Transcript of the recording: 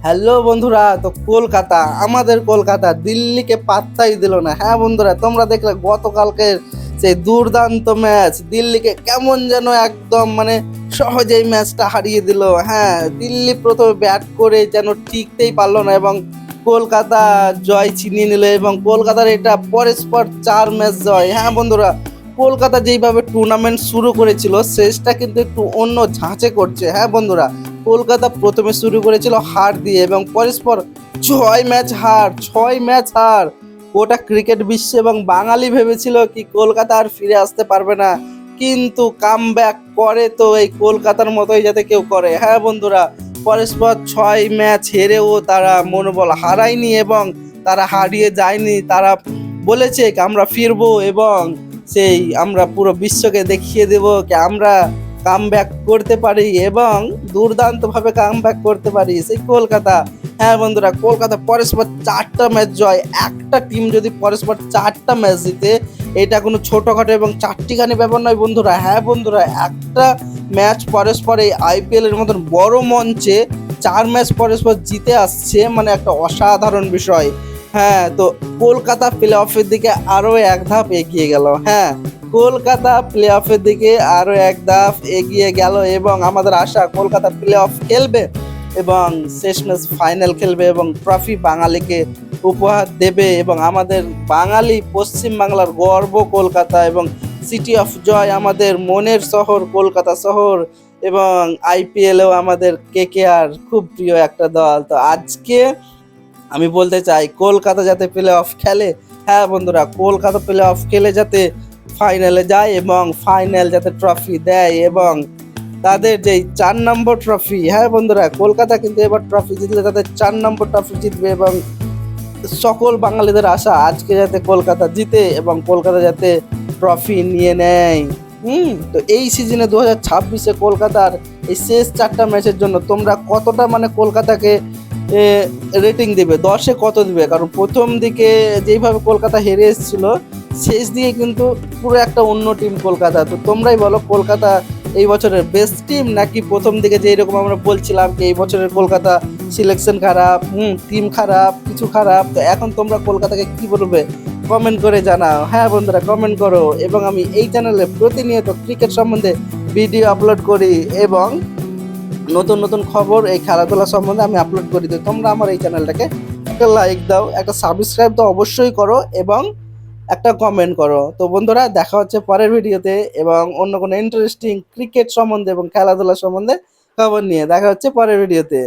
Hello বন্ধুরা, তো কলকাতা, আমাদের কলকাতা দিল্লিকে পাত্তাই দিল না। হ্যাঁ বন্ধুরা, তোমরা দেখলে গতকালকের সেই দুর্দান্ত ম্যাচ দিল্লিকে কেমন যেন একদম সহজেই ম্যাচটা হারিয়ে দিল। হ্যাঁ, দিল্লি প্রথমে ব্যাট করে যেন টিকতেই পারলো না এবং কলকাতা জয় ছিনিয়ে নিল এবং কলকাতার এটা পরস্পর 4 ম্যাচ জয়। হ্যাঁ বন্ধুরা, কলকাতা যেইভাবে টুর্নামেন্ট শুরু করেছিল শেষটা কিন্তু একটু অন্য ঝাঁচে করছে। হ্যাঁ বন্ধুরা, কলকাতা প্রথমে শুরু করেছিল হার দিয়ে এবং পরস্পর 6 ম্যাচ হার। গোটা ক্রিকেট বিশ্ব এবং বাঙালি ভেবেছিল কি কলকাতা আর ফিরে আসতে পারবে না, কিন্তু কামব্যাক করে তো এই কলকাতার মতোই যাতে কেউ করে। হ্যাঁ বন্ধুরা, পরস্পর 6 ম্যাচ হেরেও তারা মনোবল হারায়নি এবং তারা হারিয়ে যায়নি। তারা বলেছে কি আমরা ফিরবো এবং সেই আমরা পুরো বিশ্বকে দেখিয়ে দেবো কি আমরা কামব্যাক করতে পারি এবং দুর্দান্তভাবে কামব্যাক করতে পারি সেই কলকাতা। হ্যাঁ বন্ধুরা, কলকাতা পরস্পর 4টা ম্যাচ জয়। একটা টিম যদি পরস্পর 4টা ম্যাচ জিতে, এটা কোনো ছোটোখাটো এবং চারটিখানি ব্যাপার নয় বন্ধুরা। হ্যাঁ বন্ধুরা, একটা ম্যাচ পরস্পর এই আইপিএল এর মতন বড় মঞ্চে 4 ম্যাচ পরস্পর জিতে আসছে, একটা অসাধারণ বিষয়। হ্যাঁ, তো কলকাতা প্লে অফের দিকে আরও এক ধাপ এগিয়ে গেল। হ্যাঁ, কলকাতা প্লে অফের দিকে আরও এক ধাপ এগিয়ে গেল এবং আমাদের আশা কলকাতা প্লে অফ খেলবে এবং শেষমেশ ফাইনাল খেলবে এবং ট্রফি বাঙালিকে উপহার দেবে এবং আমাদের বাঙালি পশ্চিম বাংলার গর্ব কলকাতা এবং সিটি অফ জয়, আমাদের মনের শহর কলকাতা শহর এবং আইপিএলেও আমাদের কেকেআর খুব প্রিয় একটা দল। তো আজকে আমি বলতে চাই কলকাতা যাতে প্লে অফ খেলে। হ্যাঁ বন্ধুরা, কলকাতা প্লে অফ খেলে যাতে ফাইনালে যায় এবং ফাইনাল যাতে ট্রফি দেয় এবং তাদের যেই 4 নম্বর ট্রফি। হ্যাঁ বন্ধুরা, কলকাতা কিন্তু এবার ট্রফি জিতলে তাদের 4 নম্বর ট্রফি জিতবে এবং সকল বাঙালিদের আশা আজকে যাতে কলকাতা জিতে এবং কলকাতা যাতে ট্রফি নিয়ে নেয়। তো এই সিজনে 2026-এ কলকাতার এই শেষ 4টা ম্যাচের জন্য তোমরা কতটা কলকাতাকে রেটিং দেবে, 10-এ কত দিবে? কারণ প্রথম দিকে যেইভাবে কলকাতা হেরে এসেছিল, শেষ দিকে কিন্তু পুরো একটা অন্য টিম কলকাতা। তো তোমরাই বলো, কলকাতা এই বছরের বেস্ট টিম নাকি প্রথম দিকে যে এরকম আমরা বলছিলাম যে এই বছরের কলকাতা সিলেকশন খারাপ, টিম খারাপ, কিছু খারাপ? তো এখন তোমরা কলকাতাকে কি বলবে কমেন্ট করে জানাও। হ্যাঁ বন্ধুরা, কমেন্ট করো এবং আমি এই চ্যানেলে প্রতিনিয়ত ক্রিকেট সম্বন্ধে ভিডিও আপলোড করি এবং নতুন নতুন খবর এই খেলাধুলা সম্বন্ধে আমি আপলোড করি। তো তোমরা আমার এই চ্যানেলটাকে একটা লাইক দাও, একটা সাবস্ক্রাইব তো অবশ্যই করো এবং একটা কমেন্ট করো। তো বন্ধুরা, দেখা হচ্ছে পরের ভিডিওতে এবং অন্য কোনো ইন্টারেস্টিং ক্রিকেট সম্বন্ধে এবং খেলাধুলা সম্বন্ধে খবর নিয়ে দেখা হচ্ছে পরের ভিডিওতে।